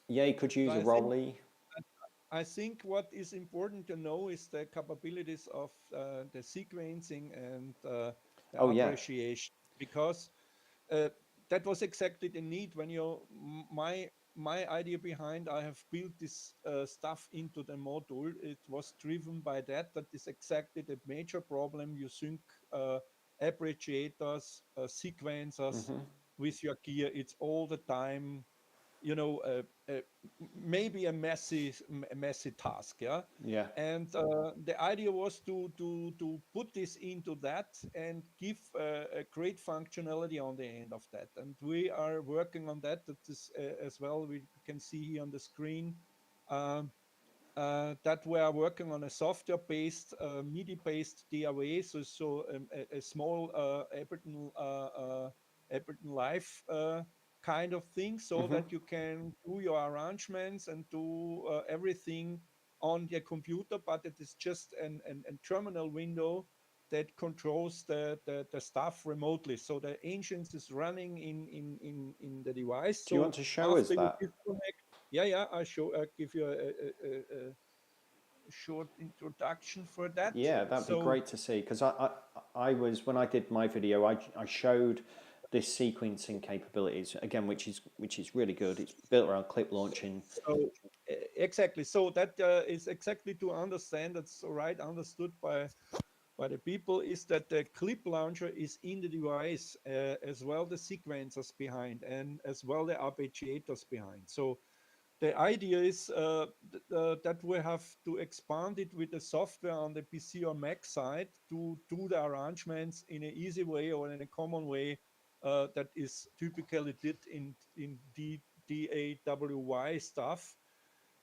Yeah, you could use a Rolly. I think what is important to know is the capabilities of the sequencing and the appreciation, because that was exactly the need when my idea behind I have built this stuff into the module. It was driven by that is exactly the major problem. You sync appreciators, sequencers with your gear. It's all the time, you know, maybe a messy task, yeah. And the idea was to put this into that and give a great functionality on the end of that, and we are working on that. That is as well, we can see here on the screen that we are working on a software-based, MIDI-based DAW, so a small Ableton Live kind of thing, so that you can do your arrangements and do everything on your computer, but it is just a terminal window that controls the stuff remotely. So the engines is running in the device. Do you want to show us that? Yeah, I give you a short introduction for that. Yeah, that'd be great to see, because I was, when I did my video, I showed this sequencing capabilities again, which is really good. It's built around clip launching. So exactly. So that is exactly to understand. That's right understood by the people, is that the clip launcher is in the device, as well the sequencers behind, and as well the arpeggiators behind. So the idea is that we have to expand it with the software on the PC or Mac side to do the arrangements in an easy way or in a common way that is typically did in DAWY stuff.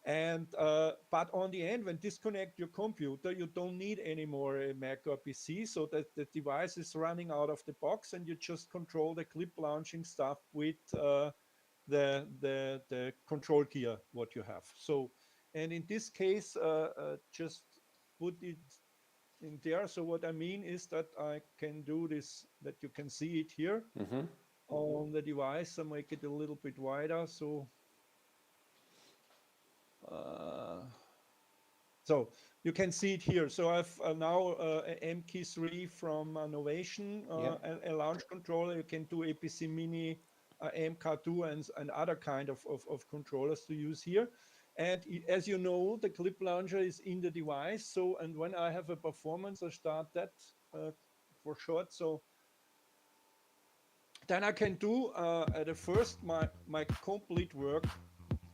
And but on the end, when disconnect your computer, you don't need any more a Mac or PC, so that the device is running out of the box, and you just control the clip launching stuff with the control gear what you have. So, and in this case, just put it in there. So what I mean is that I can do this, that you can see it here on the device. I make it a little bit wider, so so you can see it here. So I've now an MK3 from Novation, a launch controller. You can do APC Mini, MK2, and other kind of controllers to use here. And as you know, the clip launcher is in the device. So, and when I have a performance, I start that for short. So then I can do at the first my complete work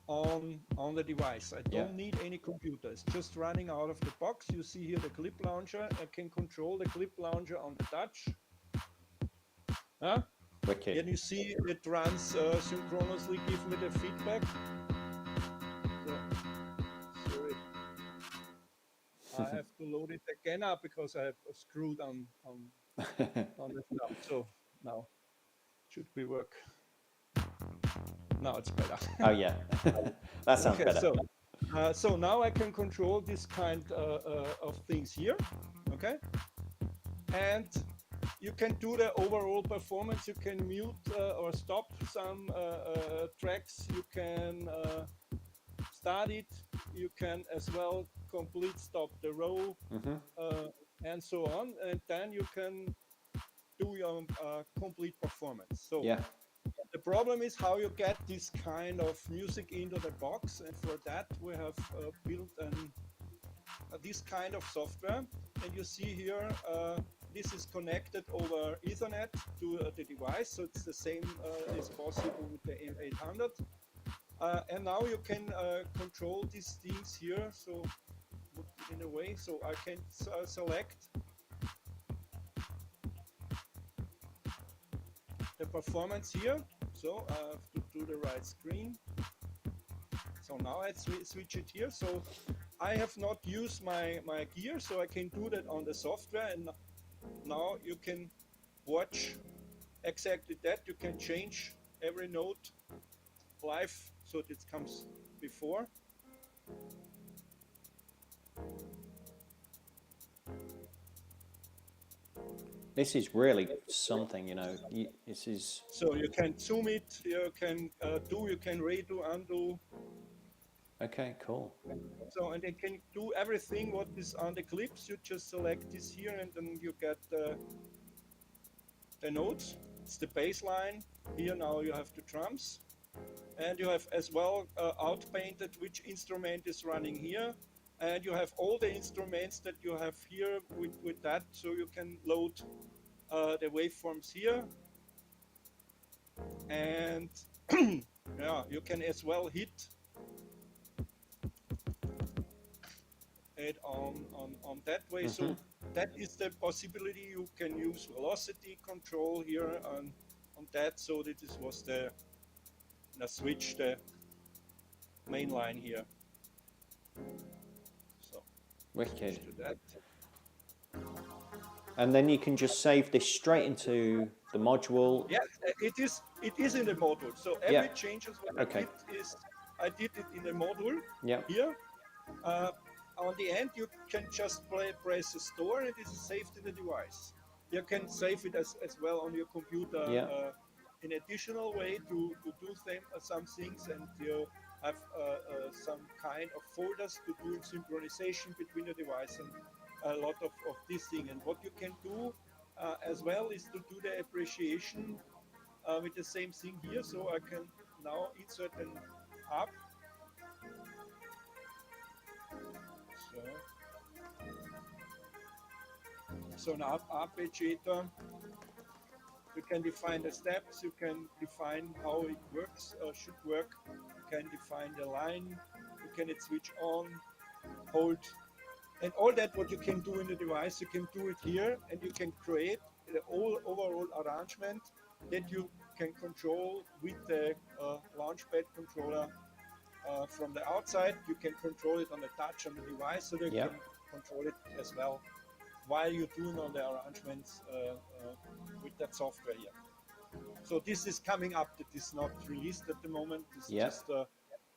on the device. I don't need any computer. It's just running out of the box. You see here the clip launcher. I can control the clip launcher on the touch. Wicked. And you see it runs synchronously, give me the feedback. So, sorry. I have to load it again up because I have screwed on the stuff. So now should we work. Now it's better. Oh yeah, that sounds better. So now I can control this kind of things here, okay? And you can do the overall performance. You can mute or stop some tracks. You can start it. You can as well complete stop the row, and so on. And then you can do your complete performance. So the problem is how you get this kind of music into the box, and for that we have built this kind of software. And you see here, this is connected over Ethernet to the device, so it's the same is possible with the M800. And now you can control these things here. So in a way, so I can select the performance here. So I have to do the right screen. So now I switch it here. So I have not used my gear, so I can do that on the software. And now you can watch exactly that. You can change every note live, so this comes before. This is really something, you know. This is... So you can zoom it, you can you can redo, undo. Okay, cool. So, and it can do everything what is on the clips. You just select this here and then you get the notes. It's the bass line. Here now you have the drums. And you have as well outpainted which instrument is running here. And you have all the instruments that you have here with that. So you can load the waveforms here. And yeah, you can as well hit it on that way. So that is the possibility. You can use velocity control here on that. So this was the switch, the main line here. So wicked. to that. And then you can just save this straight into the module. Yeah, it is in the module. So every changes what I did is I did it in the module here. On the end, you can just press store and it is saved in the device. You can save it as well on your computer in additional way to do some things, and you have some kind of folders to do synchronization between the device and a lot of this thing. And what you can do as well is to do the appreciation with the same thing here. So I can now insert an app. So an arpeggiator, you can define the steps, you can define how it works, should work, you can define the line, you can switch on, hold, and all that what you can do in the device, you can do it here, and you can create the overall arrangement that you can control with the launchpad controller from the outside. You can control it on the touch on the device, so that you can control it as well while you're doing all the arrangements with that software here. So this is coming up, that is not released at the moment. This just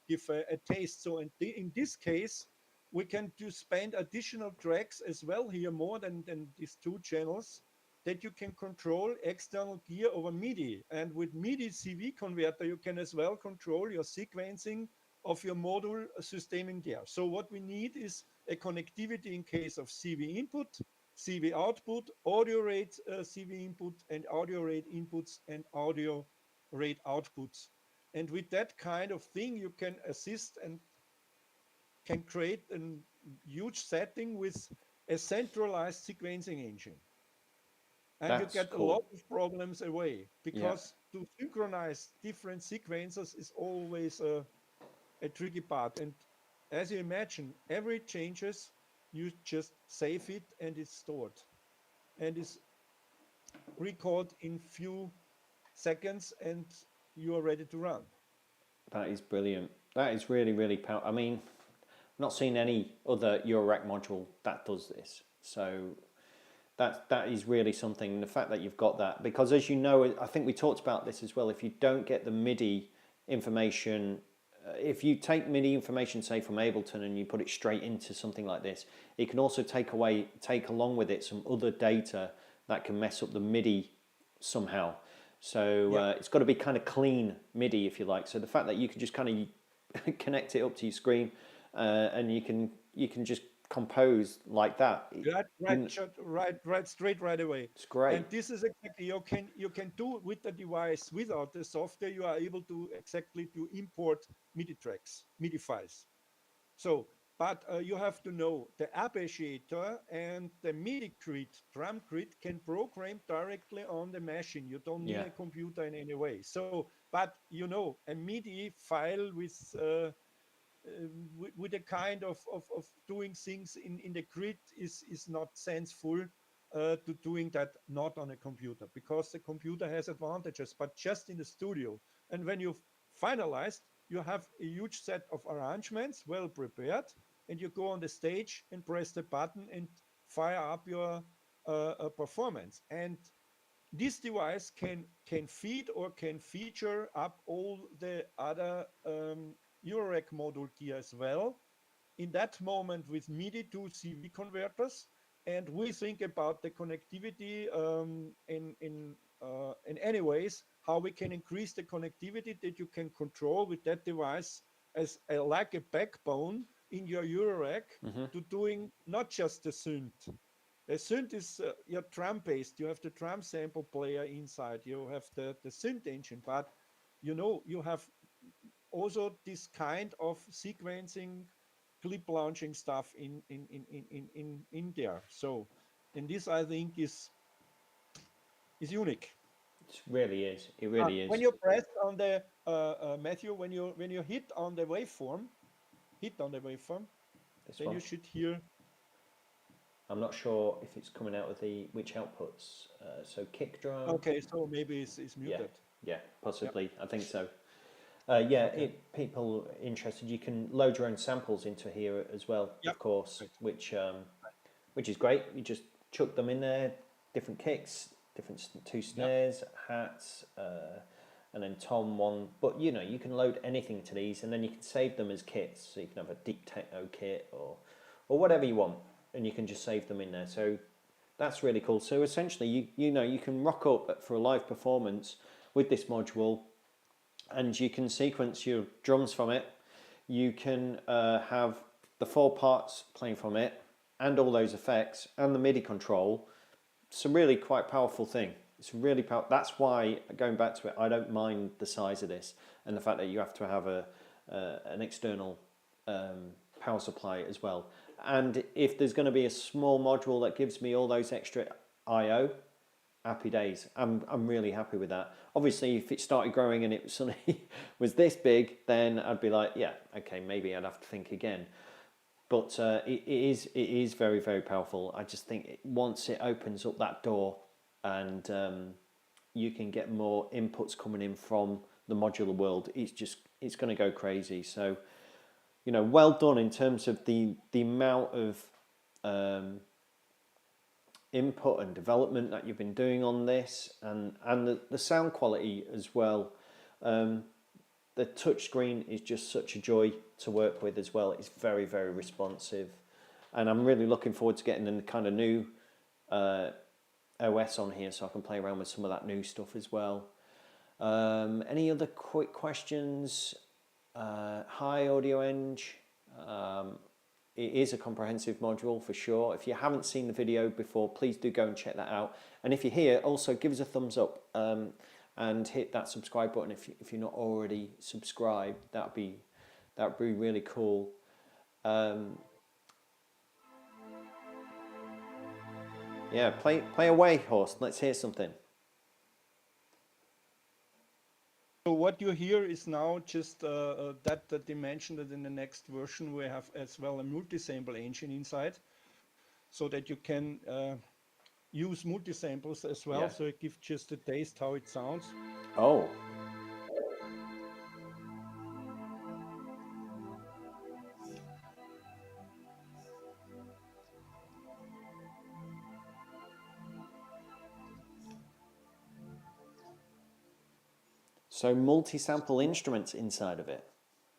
give a taste. So in this case, we can spend additional tracks as well here, more than these two channels, that you can control external gear over MIDI. And with MIDI CV converter, you can as well control your sequencing of your module system in there. So what we need is a connectivity in case of CV input, CV output, audio rate CV input, and audio rate inputs and audio rate outputs. And with that kind of thing, you can assist and can create a huge setting with a centralized sequencing engine. And you get a lot of problems away, because to synchronize different sequencers is always a tricky part. And as you imagine, every changes, you just save it and it's stored and is recorded in few seconds, and you are ready to run. That is brilliant. That is really, really powerful. I mean, I've not seen any other Eurorack module that does this. So that is really something. The fact that you've got that, because as you know, I think we talked about this as well. If you don't get the MIDI information, if you take MIDI information, say from Ableton, and you put it straight into something like this, it can also take along with it some other data that can mess up the MIDI somehow. So it's got to be kind of clean MIDI, if you like. So the fact that you can just kind of connect it up to your screen and you can just compose like that. Right, straight right away. It's great. And this is exactly, you can do with the device. Without the software, you are able to exactly to import MIDI tracks, MIDI files. So but you have to know the arpeggiator and the MIDI grid, drum grid, can program directly on the machine. You don't need Yeah. a computer in any way. So, but you know, a MIDI file with a kind of doing things in the grid is not senseful to doing that not on a computer, because the computer has advantages, but just in the studio. And when you've finalized, you have a huge set of arrangements well prepared, and you go on the stage and press the button and fire up your performance. And this device can feed or can feature up all the other Eurorack module gear as well. In that moment, with MIDI to CV converters, and we think about the connectivity in any ways, how we can increase the connectivity that you can control with that device as like a backbone in your Eurorack, Hmm. to doing not just the synth. A synth is your drum based. You have the drum sample player inside. You have the synth engine, but you know you have also this kind of sequencing, clip launching stuff in there. So, and this I think is unique. It really is. It really When is. you press on the Matthew, when you hit on the waveform, This then one. you should hear. I'm not sure if it's coming out of the which outputs. So kick drum. Okay, so maybe it's Yeah. muted. Yeah. Yeah. Possibly. I think so. Yeah. Okay. People interested, you can load your own samples into here as well, Yeah. of course, Right. which is great. You just chuck them in there, different kicks, different two Yeah. snares, hats, and then tom one. But you know, you can load anything to these, and then you can save them as kits. So you can have a deep techno kit or whatever you want, and you can just save them in there. So that's really cool. So essentially, you know, you can rock up for a live performance with this module, and you can sequence your drums from it. You can have the 4 parts playing from it, and all those effects, and the MIDI control. It's a really quite powerful thing. It's really powerful. That's why, going back to it, I don't mind the size of this, and the fact that you have to have an external power supply as well. And if there's going to be a small module that gives me all those extra I/O, happy days. I'm really happy with that. Obviously, if it started growing and it suddenly was this big, then I'd be like, yeah, okay, maybe I'd have to think again. But it is very, very powerful. I just think once it opens up that door, and you can get more inputs coming in from the modular world, it's going to go crazy. So, you know, well done in terms of the amount of input and development that you've been doing on this, and the sound quality as well. The touchscreen is just such a joy to work with as well. It's very, very responsive, and I'm really looking forward to getting a kind of new OS on here so I can play around with some of that new stuff as well. Any other quick questions? Hi Audio Eng. It is a comprehensive module for sure. If you haven't seen the video before, please do go and check that out. And if you're here, also give us a thumbs up and hit that subscribe button if you're not already subscribed. That'd be really cool. Yeah, play away, Horst. Let's hear something. So what you hear is now just that they mentioned that in the next version we have as well a multi-sample engine inside, so that you can use multi-samples as well. Yeah. So it gives just a taste how it sounds. Oh. So multi-sample instruments inside of it.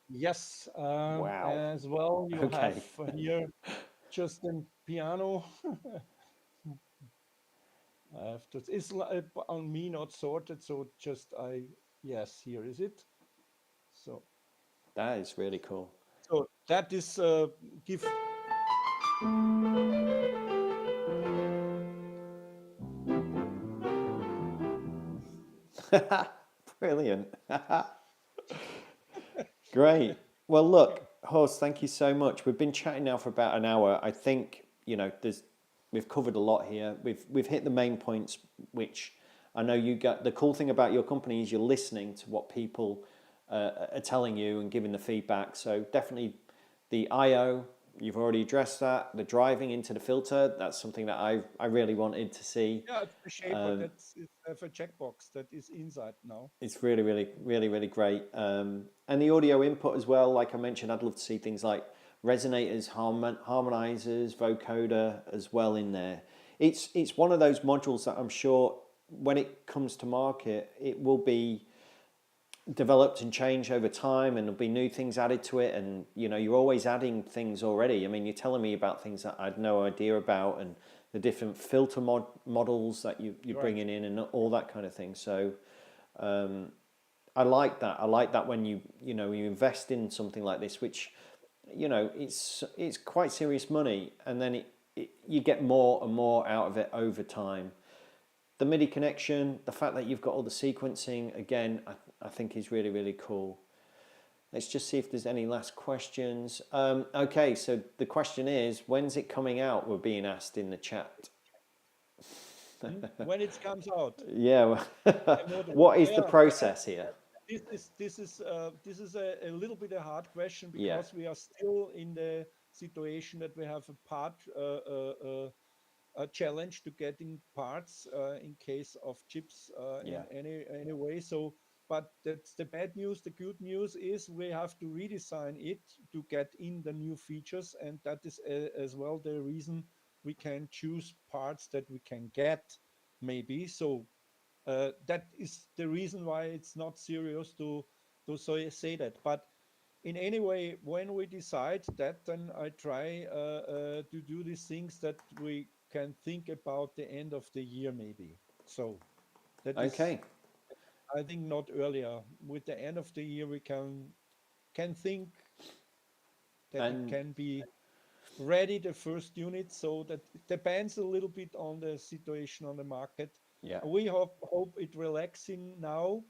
Yes, Wow. as well you have Okay. here just a piano. I have to, it's on me not sorted, so just yes, here is it. So That is really cool. so that is give. Brilliant. Great. Well, look, Horst, thank you so much. We've been chatting now for about an hour. I think we've covered a lot here. We've hit the main points, which I know you got. The cool thing about your company is you're listening to what people are telling you and giving the feedback. So definitely the I/O. You've already addressed that. The driving into the filter. That's something that I really wanted to see. Yeah, it's the shaper. It's have a checkbox that is inside now. It's really, really, really, really great. And the audio input as well, like I mentioned, I'd love to see things like resonators, harmonizers, vocoder as well in there. It's one of those modules that I'm sure when it comes to market, it will be developed and changed over time, and there'll be new things added to it. And you're always adding things already. I mean, you're telling me about things that I had no idea about, and the different filter models that you're Right. bringing in, and all that kind of thing. So I like that. I like that when you invest in something like this, which it's quite serious money, and then you get more and more out of it over time. The MIDI connection, the fact that you've got all the sequencing, again, I think is really, really cool. Let's just see if there's any last questions. Okay, so the question is, when's it coming out? We're being asked in the chat. When it comes out. Yeah. What What is the yeah, process here? this is a little bit a hard question Yeah. because we are still in the situation that we have a part a challenge to getting parts in case of chips Yeah. in any way. So, but that's the bad news. The good news is we have to redesign it to get in the new features, and that is as well the reason we can choose parts that we can get maybe. So that is the reason why it's not serious to say that. But in any way, when we decide that, then I try to do these things that we can think about the end of the year, maybe. So that is, Okay. I think, not earlier. With the end of the year, we can think that it And can be ready the first unit. So that it depends a little bit on the situation on the market. yeah. We hope it relaxing now.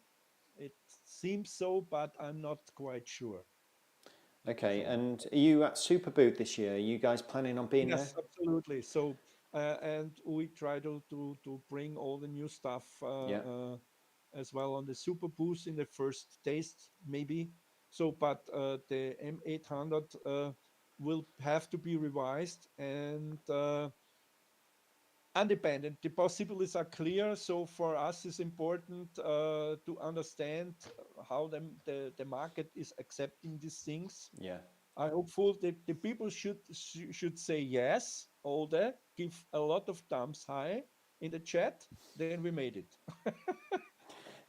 It seems so, but I'm not quite sure. Okay. So. And are you at Super Booth this year? Are you guys planning on being there? Yes, absolutely. So, and we try to bring all the new stuff Yeah. as well on the Super Boost in the first taste, maybe. So, but the M800 will have to be revised and independent. The possibilities are clear. So, for us, it's important to understand how the market is accepting these things. Yeah. I hopeful that the people should say yes, all that, give a lot of thumbs high in the chat, then we made it.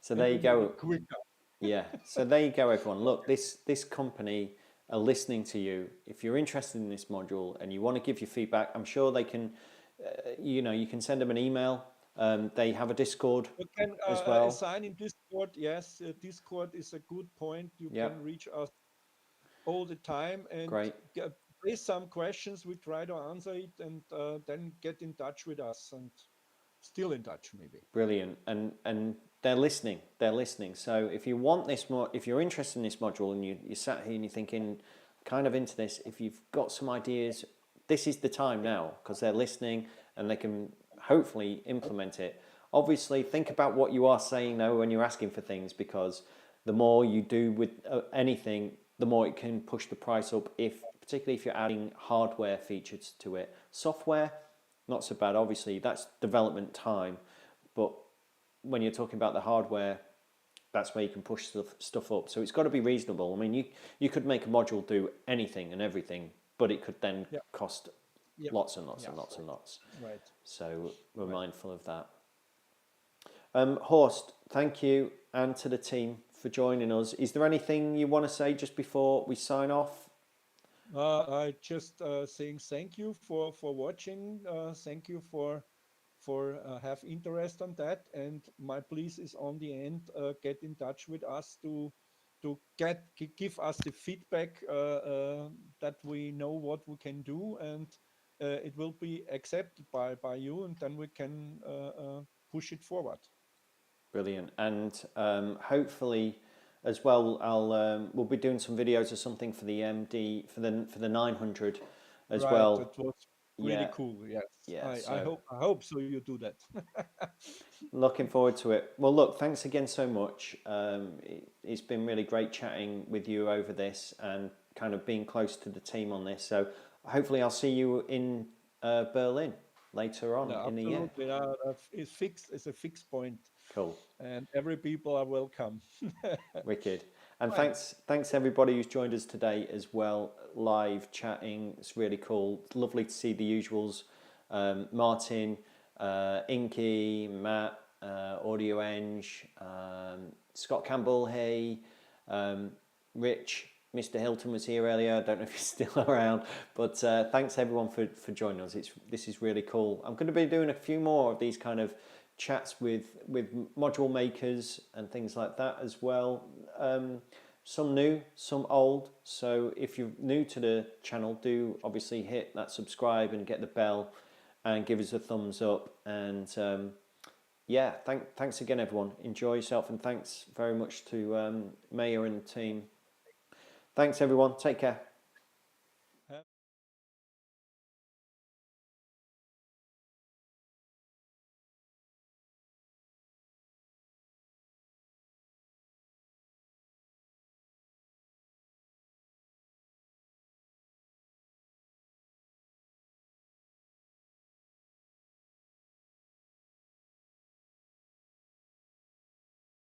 So And there we you made go. it quicker. Yeah. So there you go, everyone. Look, this company are listening to you. If you're interested in this module and you want to give your feedback, I'm sure they can. You can send them an email. They have a Discord You can as well. assign in Discord. Yes, Discord is a good point. You Yeah. can reach us all the time and Great. raise some questions. We try to answer it and then get in touch with us and still in touch, maybe. Brilliant. And they're listening. They're listening. So if you want this more, if you're interested in this module and you sat here and you're thinking, kind of into this, if you've got some ideas, this is the time now because they're listening and they can hopefully implement it. Obviously, think about what you are saying though when you're asking for things, because the more you do with anything, the more it can push the price up. Particularly if you're adding hardware features to it, software not so bad. Obviously, that's development time, but when you're talking about the hardware, that's where you can push stuff up. So it's got to be reasonable. I mean, you could make a module do anything and everything, but it could then Yeah. cost Yep. lots and lots Yeah. and lots and lots. Right. So we're Right. mindful of that. Horst, thank you, and to the team for joining us. Is there anything you want to say just before we sign off? I just saying thank you for watching. Thank you for have interest on that. And my please is on the end. Get in touch with us to give us the feedback that we know what we can do, and it will be accepted by you, and then we can push it forward. Brilliant. And hopefully as well. We'll be doing some videos or something for the MD for the 900 as Right, well. that was pretty Yeah, cool. Yes, yeah. I So hope so. You do that. looking forward to it. Well, look, thanks again so much. It's been really great chatting with you over this and kind of being close to the team on this. So hopefully I'll see you in Berlin later on No, in the year. absolutely. It's fixed. It's a fixed point, Cool. and every people are welcome. Wicked. And Right. thanks everybody who's joined us today as well, live chatting. It's really cool. It's lovely to see the usuals. Martin, Inky, Matt, Audio Eng, Scott Campbell, hey, Rich, Mr. Hilton was here earlier. I don't know if he's still around, but thanks everyone for joining us. This is really cool. I'm going to be doing a few more of these kind of chats with module makers and things like that as well. Some new, some old. So if you're new to the channel, do obviously hit that subscribe and get the bell and give us a thumbs up. And yeah, thanks again, everyone. Enjoy yourself, and thanks very much to Maya and the team. Thanks, everyone. Take care.